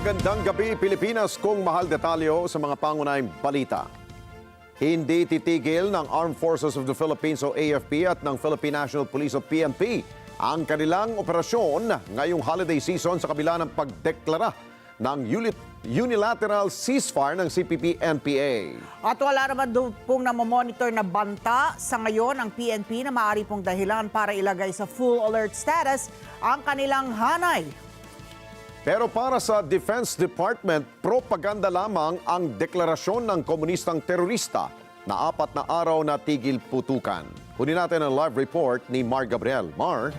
Magandang gabi Pilipinas, kung mahal detalyo sa mga pangunahing balita. Hindi titigil ng Armed Forces of the Philippines o AFP at ng Philippine National Police o PNP ang kanilang operasyon ngayong holiday season sa kabila ng pagdeklara ng unilateral ceasefire ng CPP-NPA. At wala naman pong namomonitor na banta sa ngayon ang PNP na maaari pong dahilan para ilagay sa full alert status ang kanilang hanay. Pero para sa Defense Department, propaganda lamang ang deklarasyon ng komunistang terorista na 4 na araw na tigil putukan. Kunin natin ang live report ni Mar Gabriel. Mar?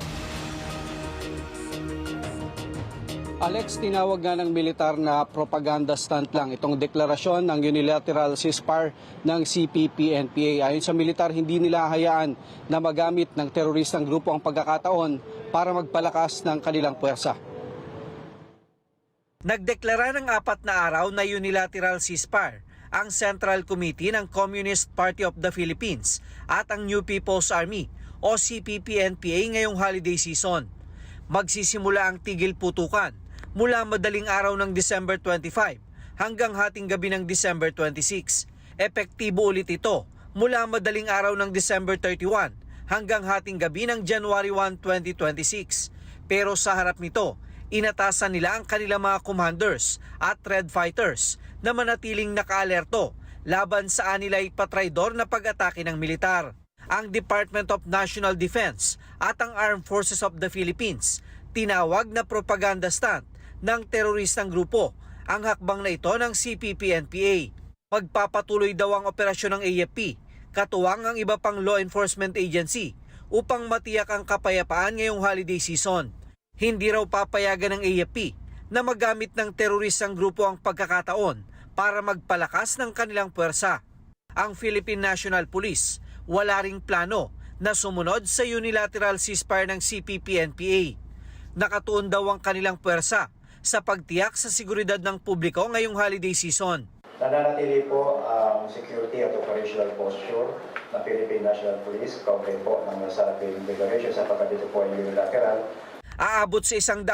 Alex, tinawag nga ng militar na propaganda stunt lang itong deklarasyon ng unilateral ceasefire ng CPP-NPA. Ayon sa militar, hindi nila hayaan na magamit ng teroristang grupo ang pagkakataon para magpalakas ng kanilang puwersa. Nagdeklara ng 4 na araw na unilateral ceasefire ang Central Committee ng Communist Party of the Philippines at ang New People's Army o CPP-NPA ngayong holiday season. Magsisimula ang tigil putukan mula madaling araw ng December 25 hanggang hating gabi ng December 26. Epektibo ulit ito mula madaling araw ng December 31 hanggang hating gabi ng January 1, 2026. Pero sa harap nito, inatasan nila ang kanilang mga commanders at red fighters na manatiling nakaalerto laban sa anilay patraidor na pag-atake ng militar. Ang Department of National Defense at ang Armed Forces of the Philippines tinawag na propaganda stunt ng teroristang grupo ang hakbang na ito ng CPP-NPA. Magpapatuloy daw ang operasyon ng AFP, katuwang ang iba pang law enforcement agency upang matiyak ang kapayapaan ngayong holiday season. Hindi raw papayagan ng AFP na magamit ng teroristang grupo ang pagkakataon para magpalakas ng kanilang puwersa. Ang Philippine National Police wala ring plano na sumunod sa unilateral ceasefire ng CPP-NPA. Nakatuon daw ang kanilang puwersa sa pagtiyak sa seguridad ng publiko ngayong holiday season. Nananatili po ang security at operational posture ng Philippine National Police, kaugnay po ng nasabing declaration sapagkat ito po ay unilateral. Aabot sa 100,000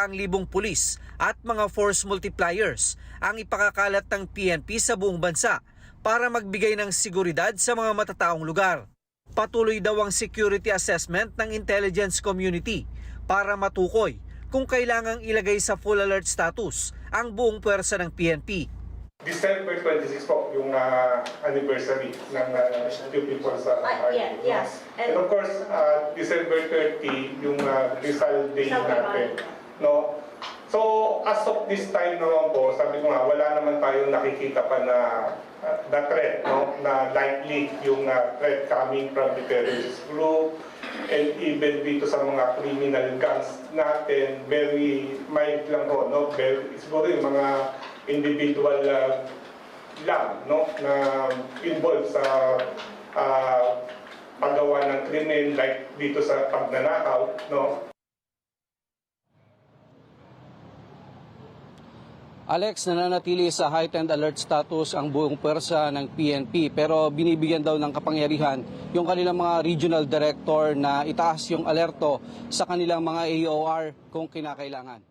pulis at mga force multipliers ang ipakakalat ng PNP sa buong bansa para magbigay ng seguridad sa mga matataong lugar. Patuloy daw ang security assessment ng intelligence community para matukoy kung kailangang ilagay sa full alert status ang buong puwersa ng PNP. December 26 po yung anniversary ng New People's Army. Yes. And of course, December 30 yung Rizal Day natin. No? So, as of this time naman po, sabi ko nga, wala naman tayong nakikita pa na threat, no? Na likely yung threat coming from the terrorist group and even dito sa mga criminal gangs natin, very mild lang po, no? Siguro yung mga individual lang, no, na involved sa paggawa ng krimen like dito sa pagnanakaw, no. Alex, nananatili sa heightened alert status ang buong puwersa ng PNP pero binibigyan daw ng kapangyarihan yung kanilang mga regional director na itaas yung alerto sa kanilang mga AOR kung kinakailangan.